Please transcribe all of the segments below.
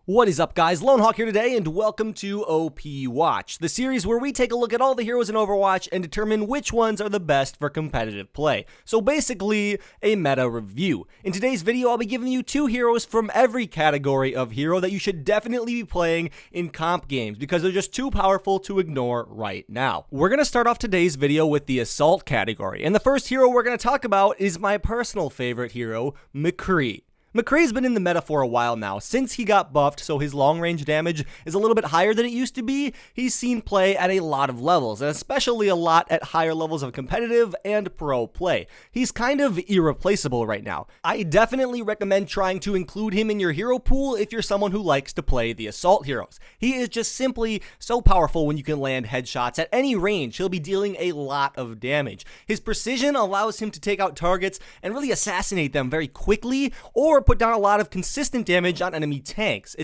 What is up, guys? Lone Hawk here today, and welcome to OP Watch, the series where we take a look at all the heroes in Overwatch and determine which ones are the best for competitive play. So basically, a meta review. In today's video, I'll be giving you 2 heroes from every category of hero that you should definitely be playing in comp games, because they're just too powerful to ignore right now. We're going to start off today's video with the Assault category, and the first hero we're going to talk about is my personal favorite hero, McCree. McCree's been in the meta for a while now. Since he got buffed, so his long-range damage is a little bit higher than it used to be, he's seen play at a lot of levels, and especially a lot at higher levels of competitive and pro play. He's kind of irreplaceable right now. I definitely recommend trying to include him in your hero pool if you're someone who likes to play the Assault heroes. He is just simply so powerful when you can land headshots at any range. He'll be dealing a lot of damage. His precision allows him to take out targets and really assassinate them very quickly, or put down a lot of consistent damage on enemy tanks.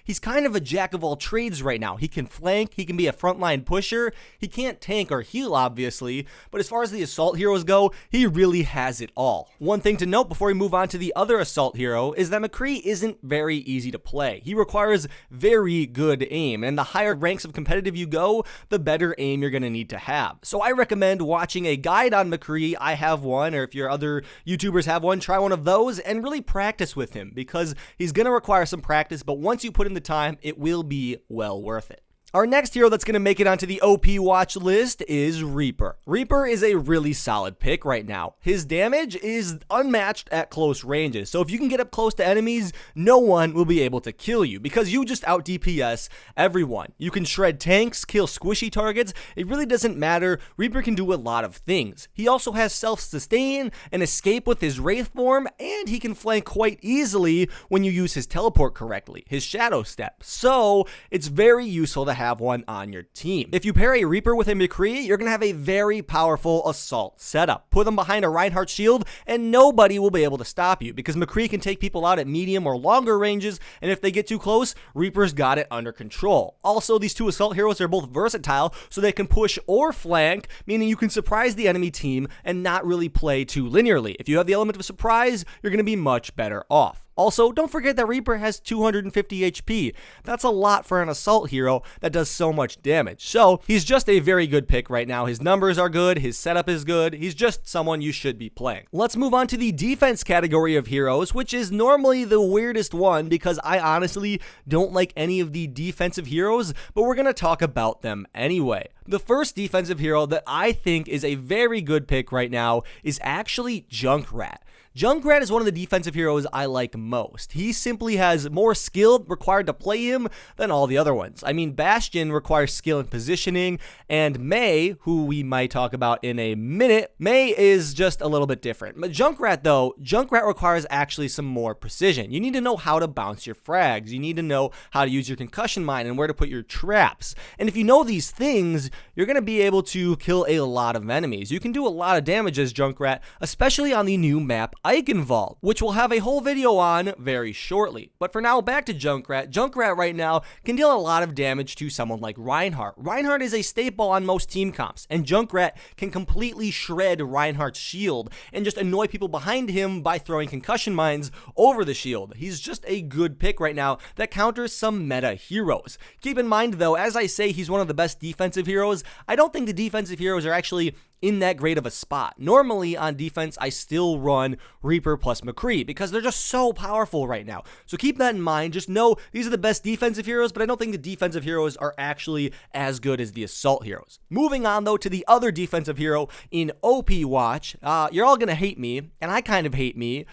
He's kind of a jack of all trades right now. He can flank, he can be a frontline pusher, he can't tank or heal obviously, but as far as the Assault heroes go, he really has it all. One thing to note before we move on to the other Assault hero is that McCree isn't very easy to play. He requires very good aim, and the higher ranks of competitive you go, the better aim you're going to need to have. So I recommend watching a guide on McCree. I have one, or if your other YouTubers have one, try one of those and really practice with him, because he's going to require some practice, but once you put in the time, it will be well worth it. Our next hero that's going to make it onto the OP watch list is Reaper. Reaper is a really solid pick right now. His damage is unmatched at close ranges, so if you can get up close to enemies, no one will be able to kill you, because you just out DPS everyone. You can shred tanks, kill squishy targets, it really doesn't matter. Reaper can do a lot of things. He also has self-sustain and escape with his Wraith form, and he can flank quite easily when you use his teleport correctly, his Shadow Step. So it's very useful to have one on your team. If you pair a Reaper with a McCree, you're going to have a very powerful Assault setup. Put them behind a Reinhardt shield and nobody will be able to stop you, because McCree can take people out at medium or longer ranges, and if they get too close, Reaper's got it under control. Also, these 2 Assault heroes are both versatile, so they can push or flank, meaning you can surprise the enemy team and not really play too linearly. If you have the element of surprise, you're going to be much better off. Also, don't forget that Reaper has 250 HP. That's a lot for an Assault hero that does so much damage. So, he's just a very good pick right now. His numbers are good, his setup is good, he's just someone you should be playing. Let's move on to the defense category of heroes, which is normally the weirdest one, because I honestly don't like any of the defensive heroes, but we're going to talk about them anyway. The first defensive hero that I think is a very good pick right now is actually Junkrat. Junkrat is one of the defensive heroes I like most. He simply has more skill required to play him than all the other ones. I mean, Bastion requires skill and positioning, and Mei, who we might talk about in a minute, Mei is just a little bit different. But Junkrat though, Junkrat requires actually some more precision. You need to know how to bounce your frags. You need to know how to use your concussion mine and where to put your traps. And if you know these things, you're going to be able to kill a lot of enemies. You can do a lot of damage as Junkrat, especially on the new map Eichenwald, which we'll have a whole video on very shortly. But for now, back to Junkrat. Junkrat right now can deal a lot of damage to someone like Reinhardt. Reinhardt is a staple on most team comps, and Junkrat can completely shred Reinhardt's shield and just annoy people behind him by throwing concussion mines over the shield. He's just a good pick right now that counters some meta heroes. Keep in mind though, as I say he's one of the best defensive heroes, I don't think the defensive heroes are actually in that great of a spot. Normally on defense, I still run Reaper plus McCree because they're just so powerful right now. So keep that in mind. Just know these are the best defensive heroes, but I don't think the defensive heroes are actually as good as the Assault heroes. Moving on though to the other defensive hero in OP Watch, you're all gonna hate me, and I kind of hate me.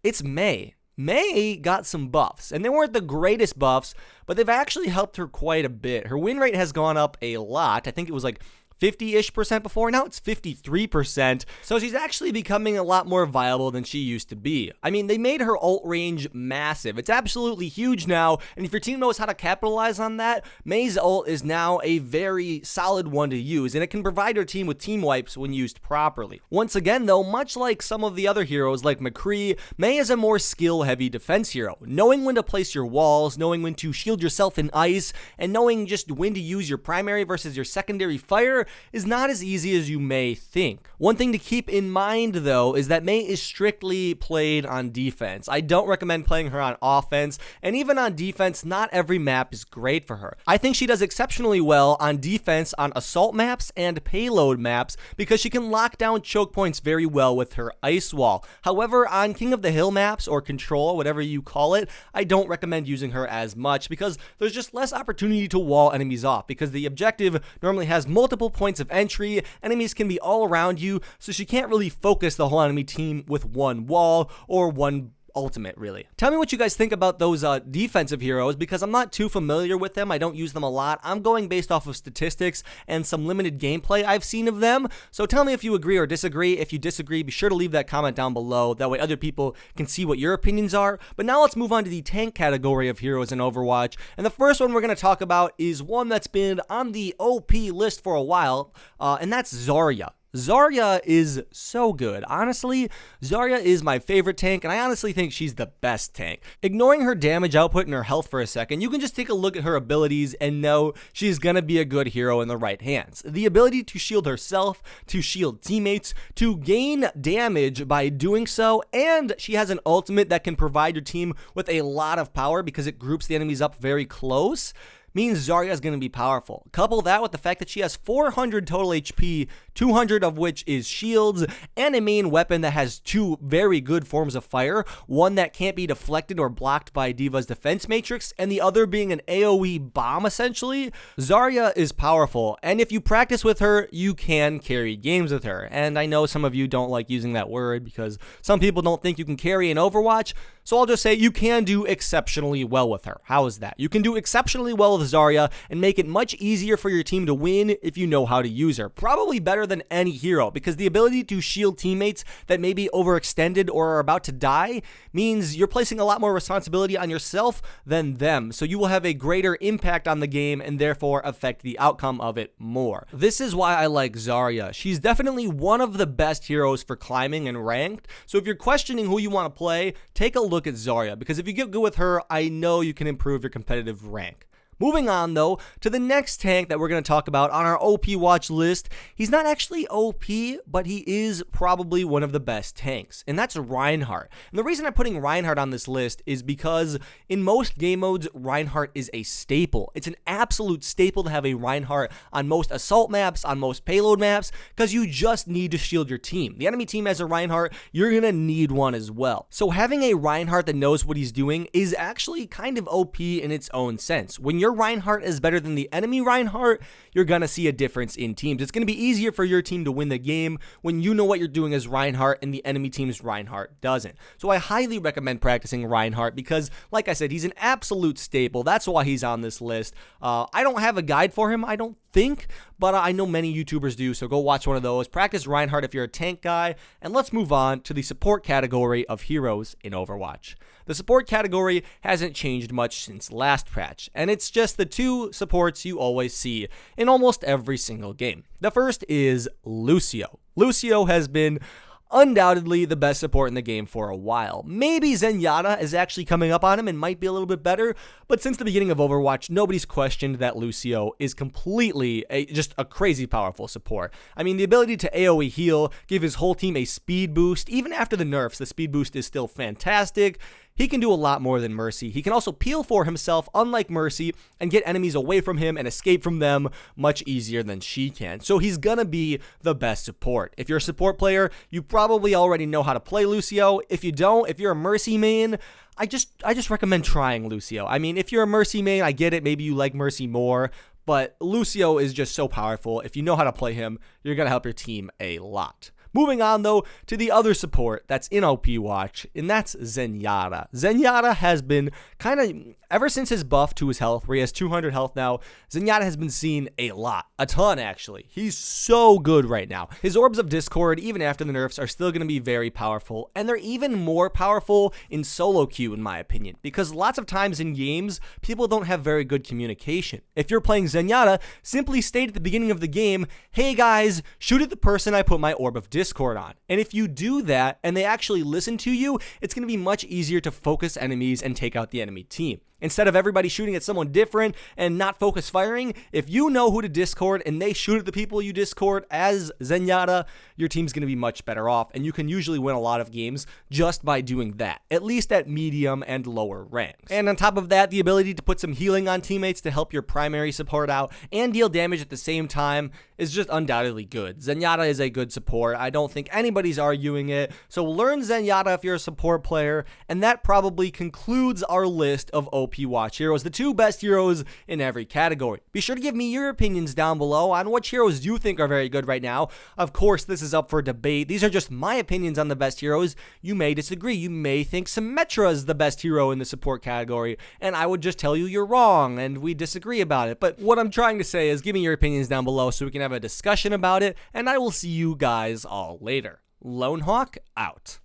It's Mei. Mei got some buffs, and they weren't the greatest buffs, but they've actually helped her quite a bit. Her win rate has gone up a lot. I think it was like 50-ish% before, now it's 53%, so she's actually becoming a lot more viable than she used to be. I mean, they made her ult range massive. It's absolutely huge now, and if your team knows how to capitalize on that, Mei's ult is now a very solid one to use, and it can provide your team with team wipes when used properly. Once again though, much like some of the other heroes like McCree, Mei is a more skill-heavy defense hero. Knowing when to place your walls, knowing when to shield yourself in ice, and knowing just when to use your primary versus your secondary fire is not as easy as you may think. One thing to keep in mind though is that Mei is strictly played on defense. I don't recommend playing her on offense, and even on defense, not every map is great for her. I think she does exceptionally well on defense on assault maps and payload maps because she can lock down choke points very well with her ice wall. However, on King of the Hill maps or control, whatever you call it, I don't recommend using her as much because there's just less opportunity to wall enemies off because the objective normally has multiple points of entry, enemies can be all around you, so she can't really focus the whole enemy team with one wall or one ultimate, really. Tell me what you guys think about those defensive heroes because I'm not too familiar with them. I don't use them a lot. I'm going based off of statistics and some limited gameplay I've seen of them. So tell me if you agree or disagree. If you disagree, be sure to leave that comment down below. That way other people can see what your opinions are. But now let's move on to the tank category of heroes in Overwatch. And the first one we're going to talk about is one that's been on the OP list for a while, and that's Zarya. Zarya is so good. Honestly, Zarya is my favorite tank, and I honestly think she's the best tank. Ignoring her damage output and her health for a second, you can just take a look at her abilities and know she's gonna be a good hero in the right hands. The ability to shield herself, to shield teammates, to gain damage by doing so, and she has an ultimate that can provide your team with a lot of power because it groups the enemies up very close, means Zarya is going to be powerful. Couple that with the fact that she has 400 total HP, 200 of which is shields, and a main weapon that has two very good forms of fire, one that can't be deflected or blocked by D.Va's defense matrix, and the other being an AoE bomb essentially. Zarya is powerful, and if you practice with her, you can carry games with her. And I know some of you don't like using that word because some people don't think you can carry in Overwatch, so I'll just say you can do exceptionally well with her. How is that? You can do exceptionally well with Zarya and make it much easier for your team to win if you know how to use her. Probably better than any hero because the ability to shield teammates that may be overextended or are about to die means you're placing a lot more responsibility on yourself than them. So you will have a greater impact on the game and therefore affect the outcome of it more. This is why I like Zarya. She's definitely one of the best heroes for climbing and ranked. So if you're questioning who you want to play, take a look at Zarya because if you get good with her, I know you can improve your competitive rank. Moving on, though, to the next tank that we're going to talk about on our OP watch list. He's not actually OP, but he is probably one of the best tanks, and that's Reinhardt. And the reason I'm putting Reinhardt on this list is because in most game modes, Reinhardt is a staple. It's an absolute staple to have a Reinhardt on most assault maps, on most payload maps, because you just need to shield your team. The enemy team has a Reinhardt, you're going to need one as well. So having a Reinhardt that knows what he's doing is actually kind of OP in its own sense. When you're Reinhardt is better than the enemy Reinhardt, you're going to see a difference in teams. It's going to be easier for your team to win the game when you know what you're doing as Reinhardt and the enemy team's Reinhardt doesn't. So I highly recommend practicing Reinhardt because, like I said, he's an absolute staple. That's why he's on this list. I don't have a guide for him, I don't think, but I know many YouTubers do, so go watch one of those. Practice Reinhardt if you're a tank guy, and let's move on to the support category of heroes in Overwatch. The support category hasn't changed much since last patch, and it's just the two supports you always see in almost every single game. The first is Lucio. Lucio has been undoubtedly the best support in the game for a while. Maybe Zenyatta is actually coming up on him and might be a little bit better, but since the beginning of Overwatch, nobody's questioned that Lucio is completely just a crazy powerful support. I mean, the ability to AoE heal, give his whole team a speed boost. Even after the nerfs, the speed boost is still fantastic. He can do a lot more than Mercy. He can also peel for himself, unlike Mercy, and get enemies away from him and escape from them much easier than she can. So he's gonna be the best support. If you're a support player, you probably already know how to play Lucio. If you don't, if you're a Mercy main, I just recommend trying Lucio. I mean, if you're a Mercy main, I get it, maybe you like Mercy more, but Lucio is just so powerful. If you know how to play him, you're gonna help your team a lot. Moving on, though, to the other support that's in OP Watch, and that's Zenyatta. Zenyatta has been kind of, ever since his buff to his health, where he has 200 health now, Zenyatta has been seen a lot. A ton, actually. He's so good right now. His Orbs of Discord, even after the nerfs, are still going to be very powerful, and they're even more powerful in solo queue, in my opinion, because lots of times in games, people don't have very good communication. If you're playing Zenyatta, simply state at the beginning of the game, hey guys, shoot at the person I put my Orb of Discord on. And if you do that and they actually listen to you, it's going to be much easier to focus enemies and take out the enemy team. Instead of everybody shooting at someone different and not focus firing, if you know who to discord and they shoot at the people you discord as Zenyatta, your team's going to be much better off, and you can usually win a lot of games just by doing that, at least at medium and lower ranks. And on top of that, the ability to put some healing on teammates to help your primary support out and deal damage at the same time is just undoubtedly good. Zenyatta is a good support. I don't think anybody's arguing it, so learn Zenyatta if you're a support player, and that probably concludes our list of OP Watch heroes, the 2 best heroes in every category. Be sure to give me your opinions down below on which heroes you think are very good right now. Of course, this is up for debate. These are just my opinions on the best heroes. You may disagree. You may think Symmetra is the best hero in the support category, and I would just tell you you're wrong, and we disagree about it. But what I'm trying to say is give me your opinions down below so we can have a discussion about it, and I will see you guys all later. Lone Hawk out.